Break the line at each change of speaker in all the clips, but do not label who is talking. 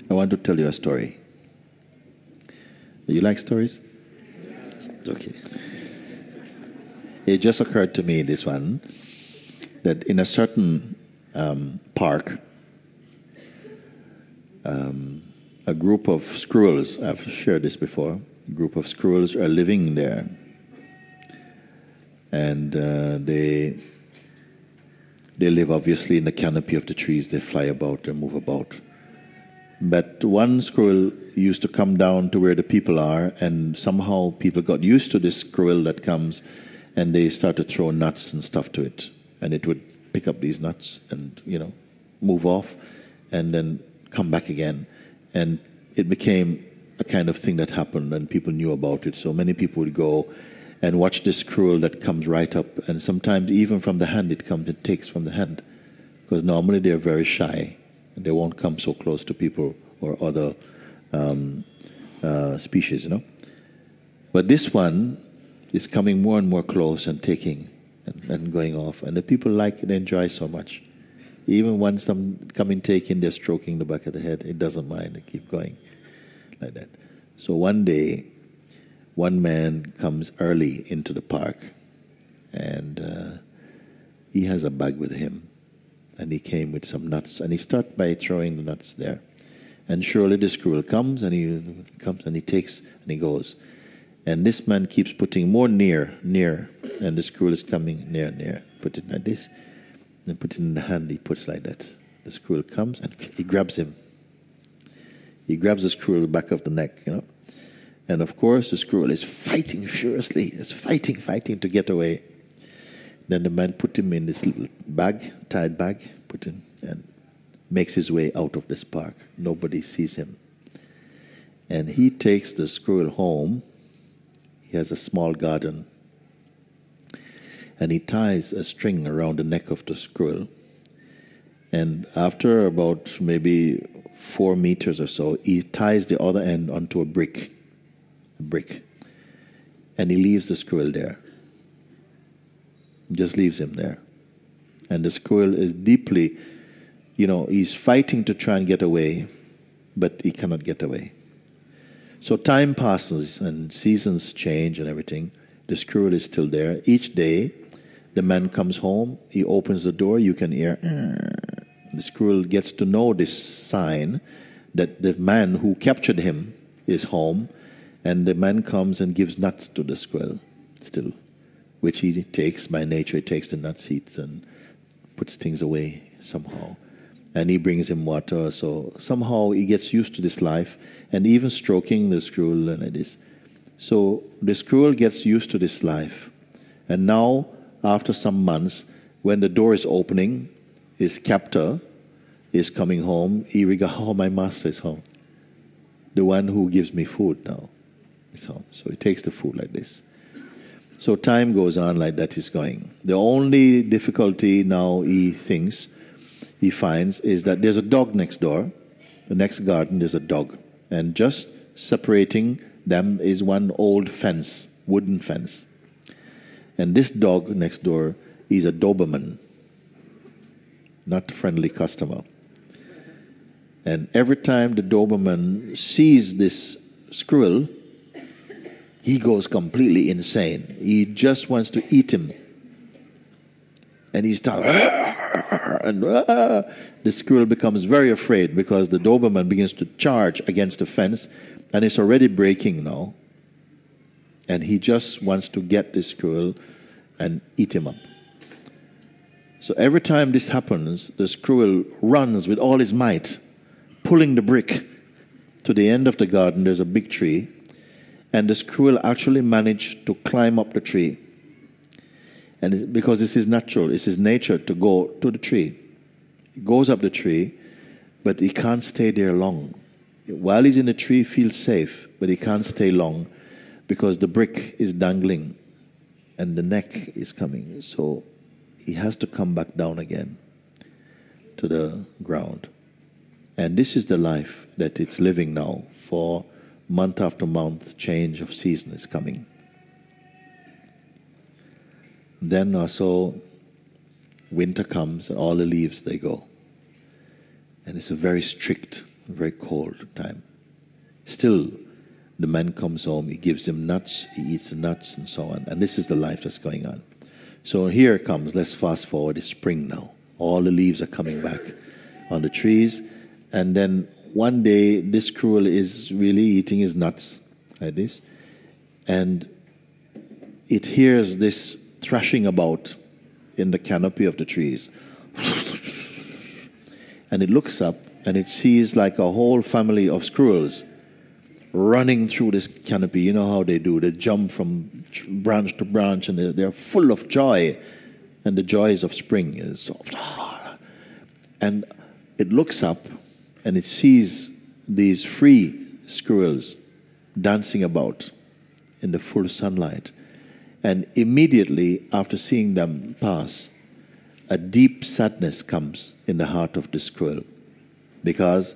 I want to tell you a story. Do you like stories? Okay. It just occurred to me, this one, that in a certain park, a group of squirrels, I've shared this before, a group of squirrels are living there. And they live obviously in the canopy of the trees. They fly about, they move about. But one squirrel used to come down to where the people are, and somehow people got used to this squirrel that comes, and they start to throw nuts and stuff to it. And it would pick up these nuts and, move off, and then come back again. And it became a kind of thing that happened, and people knew about it. So many people would go and watch this squirrel that comes right up, and sometimes even from the hand it takes from the hand, because normally they're very shy and they won't come so close to people or other species, But this one is coming more and more close and taking and going off, and the people like it, enjoy so much. Even when some come and take in, they're stroking the back of the head. It doesn't mind. They keep going like that. So one day, one man comes early into the park, and he has a bag with him, and he came with some nuts, and he starts by throwing the nuts there. And surely the squirrel comes, and he takes, and he goes. And this man keeps putting more near, and the squirrel is coming near. Put it like this, then put it in the hand, he puts like that. The squirrel comes, and he grabs him. He grabs the squirrel back of the neck, And of course, the squirrel is fighting furiously. It's fighting to get away. Then the man put him in this little bag, tied bag, put him, and makes his way out of this park. Nobody sees him. And he takes the squirrel home. He has a small garden. And he ties a string around the neck of the squirrel. And after about maybe 4 meters or so, he ties the other end onto a brick. And he leaves the squirrel there. Just leaves him there. And the squirrel is deeply, he's fighting to try and get away, but he cannot get away. So time passes and seasons change and everything. The squirrel is still there. Each day, the man comes home, he opens the door, you can hear, the squirrel gets to know this sign that the man who captured him is home, and the man comes and gives nuts to the squirrel still, which he takes by nature. He takes the nuts, eats, and puts things away somehow. And he brings him water, so somehow he gets used to this life, and even stroking the squirrel and like this. So the squirrel gets used to this life. And now, after some months, when the door is opening, his captor is coming home. He regards, my master is home. The one who gives me food now is home. So he takes the food like this. So time goes on like that is going. The only difficulty now he finds, is that there's a dog next door. The next garden, there's a dog. And just separating them is one old fence, wooden fence. And this dog next door is a Doberman, not a friendly customer. And every time the Doberman sees this squirrel, he goes completely insane. He just wants to eat him. And he starts, and the squirrel becomes very afraid because the Doberman begins to charge against the fence, and it's already breaking now. And he just wants to get this squirrel and eat him up. So every time this happens, the squirrel runs with all his might, pulling the brick to the end of the garden. There's a big tree, and the squirrel actually managed to climb up the tree. And because this is natural, it's his nature to go to the tree. He goes up the tree, but he can't stay there long. While he's in the tree, he feels safe, but he can't stay long because the brick is dangling and the neck is coming. So he has to come back down again to the ground. And this is the life that it's living now. For month after month, change of season is coming. Then also winter comes and all the leaves, they go. And it's a very strict very cold time. Still, the man comes home, he gives him nuts, he eats the nuts and so on. And this is the life that's going on. So here it comes, let's fast forward, it's spring now. All the leaves are coming back on the trees. And then one day, this squirrel is really eating his nuts, like this. And it hears this thrashing about in the canopy of the trees. And it looks up and it sees like a whole family of squirrels running through this canopy. You know how they do. They jump from branch to branch and they're full of joy. And the joys of spring is... And it looks up and it sees these free squirrels dancing about in the full sunlight. And immediately after seeing them pass, a deep sadness comes in the heart of the squirrel. Because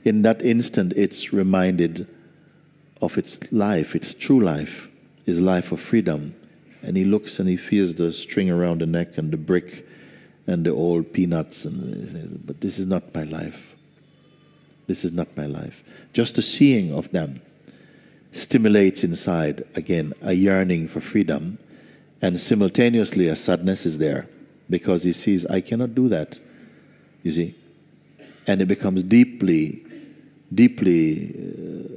in that instant it's reminded of its life, its true life, his life of freedom. And he looks and he feels the string around the neck and the brick and the old peanuts. And he says, but this is not my life. This is not my life. Just the seeing of them stimulates inside, again, a yearning for freedom. And simultaneously a sadness is there. Because he sees, I cannot do that. You see? And it becomes deeply, deeply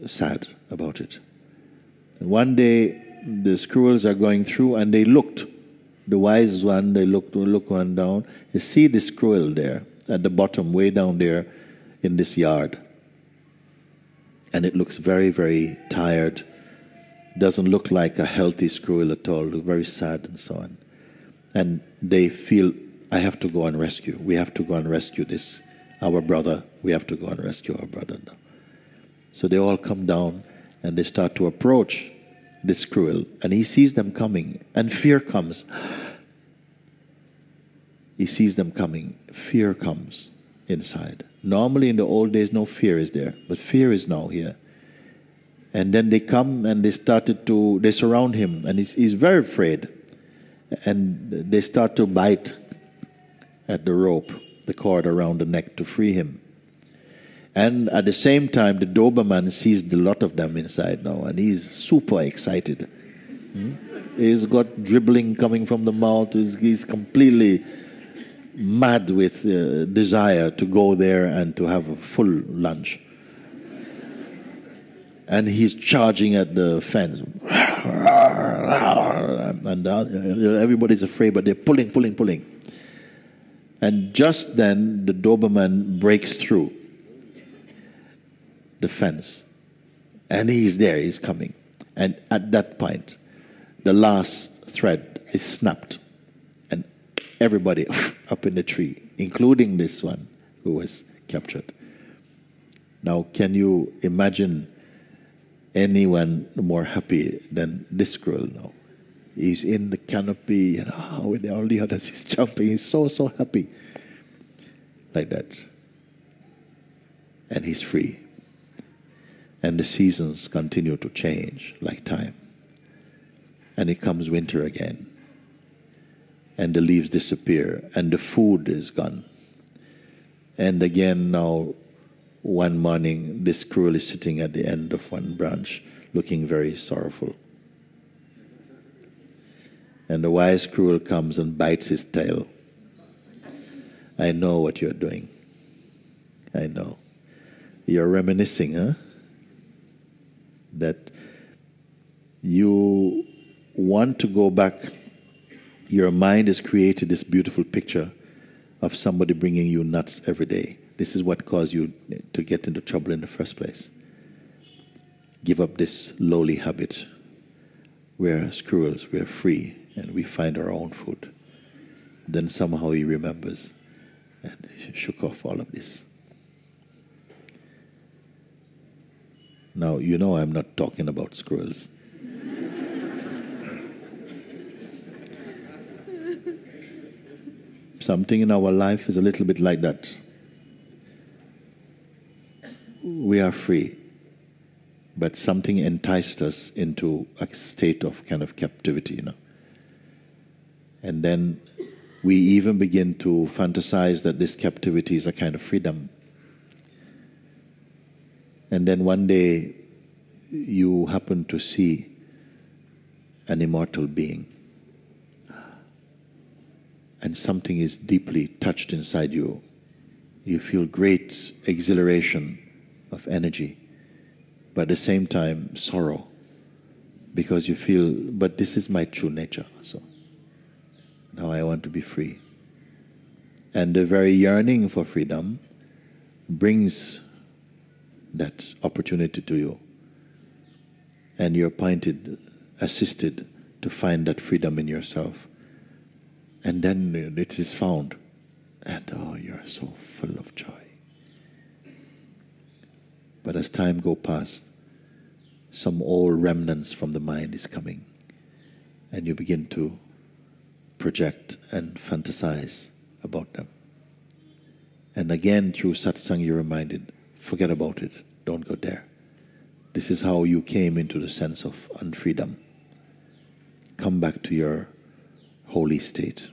sad about it. And one day, the squirrels are going through and they looked. The wise one, they look one down. They see the squirrel there at the bottom, way down there in this yard. And it looks very, very tired. Doesn't look like a healthy squirrel at all. Look very sad and so on. And they feel, I have to go and rescue. We have to go and rescue this, our brother. We have to go and rescue our brother now. So they all come down and they start to approach this squirrel. And he sees them coming. And fear comes. He sees them coming. Fear comes inside. Normally in the old days, no fear is there. But fear is now here. And then they come and they surround him. And he's very afraid. And they start to bite at the rope, the cord around the neck to free him. And at the same time, the Doberman sees the lot of them inside now, and he's super excited. He's got dribbling coming from the mouth. He's completely mad with desire to go there and to have a full lunch. And he's charging at the fence. And everybody's afraid, but they're pulling. And just then, the Doberman breaks through the fence. And he's there, he's coming. And at that point, the last thread is snapped. And everybody up in the tree, including this one who was captured. Now, can you imagine anyone more happy than this squirrel now? He's in the canopy, and with all the others, he's jumping. He's so happy. Like that. And he's free. And the seasons continue to change like time. And it comes winter again. And the leaves disappear, and the food is gone. And again now, one morning, this squirrel is sitting at the end of one branch, looking very sorrowful. And the wise squirrel comes and bites his tail. I know what you're doing. I know. You're reminiscing, huh? That you want to go back. Your mind has created this beautiful picture of somebody bringing you nuts every day. This is what caused you to get into trouble in the first place. Give up this lowly habit. We're squirrels, we're free, and we find our own food. Then somehow he remembers and he shook off all of this. Now, you know I'm not talking about squirrels. Something in our life is a little bit like that. We are free, but something enticed us into a state of kind of captivity, And then we even begin to fantasize that this captivity is a kind of freedom. And then one day you happen to see an immortal being, and something is deeply touched inside you. You feel great exhilaration of energy, but at the same time sorrow, because you feel, but this is my true nature. So now I want to be free. And the very yearning for freedom brings that opportunity to you. And you're assisted to find that freedom in yourself. And then it is found. And oh, you're so full of joy. But as time goes past, some old remnants from the mind is coming. And you begin to project and fantasize about them. And again, through satsang, you're reminded, forget about it, don't go there. This is how you came into the sense of unfreedom. Come back to your holy state.